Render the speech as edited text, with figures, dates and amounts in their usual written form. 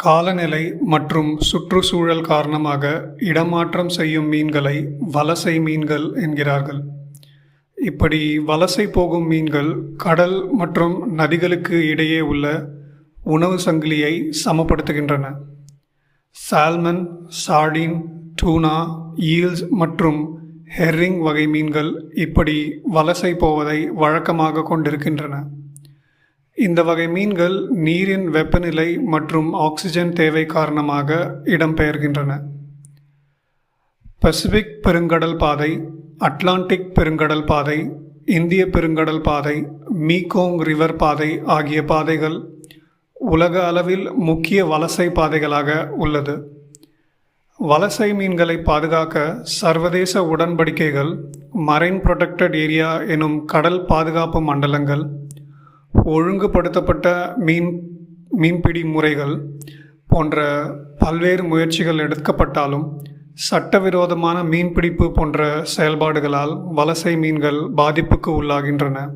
காலநிலை மற்றும் சுற்றுச்சூழல் காரணமாக இடமாற்றம் செய்யும் மீன்களை வலசை மீன்கள் என்கிறார்கள். இப்படி வலசை போகும் மீன்கள் கடல் மற்றும் நதிகளுக்கு இடையே உள்ள உணவு சங்கிலியை சமப்படுத்துகின்றன. சால்மன், சார்டின், டூனா, ஈல்ஸ் மற்றும் ஹெர்ரிங் வகை மீன்கள் இப்படி வலசை போவதை வழக்கமாக கொண்டிருக்கின்றன. இந்த வகை மீன்கள் நீரின் வெப்பநிலை மற்றும் ஆக்சிஜன் தேவை காரணமாக இடம்பெயர்கின்றன. பசிபிக் பெருங்கடல் பாதை, அட்லாண்டிக் பெருங்கடல் பாதை, இந்திய பெருங்கடல் பாதை, மீகோங் ரிவர் பாதை ஆகிய பாதைகள் உலக அளவில் முக்கிய வலசை பாதைகளாக உள்ளது. வலசை மீன்களை பாதுகாக்க சர்வதேச உடன்படிக்கைகள், மரைன் புரொடெக்டட் ஏரியா எனும் கடல் பாதுகாப்பு மண்டலங்கள், ஒழுங்குபடுத்தப்பட்ட மீன்பிடி முறைகள் போன்ற பல்வேறு முயற்சிகள் எடுக்கப்பட்டாலும் சட்டவிரோதமான மீன்பிடிப்பு போன்ற செயல்பாடுகளால் வலசை மீன்கள் பாதிப்புக்கு உள்ளாகின்றன.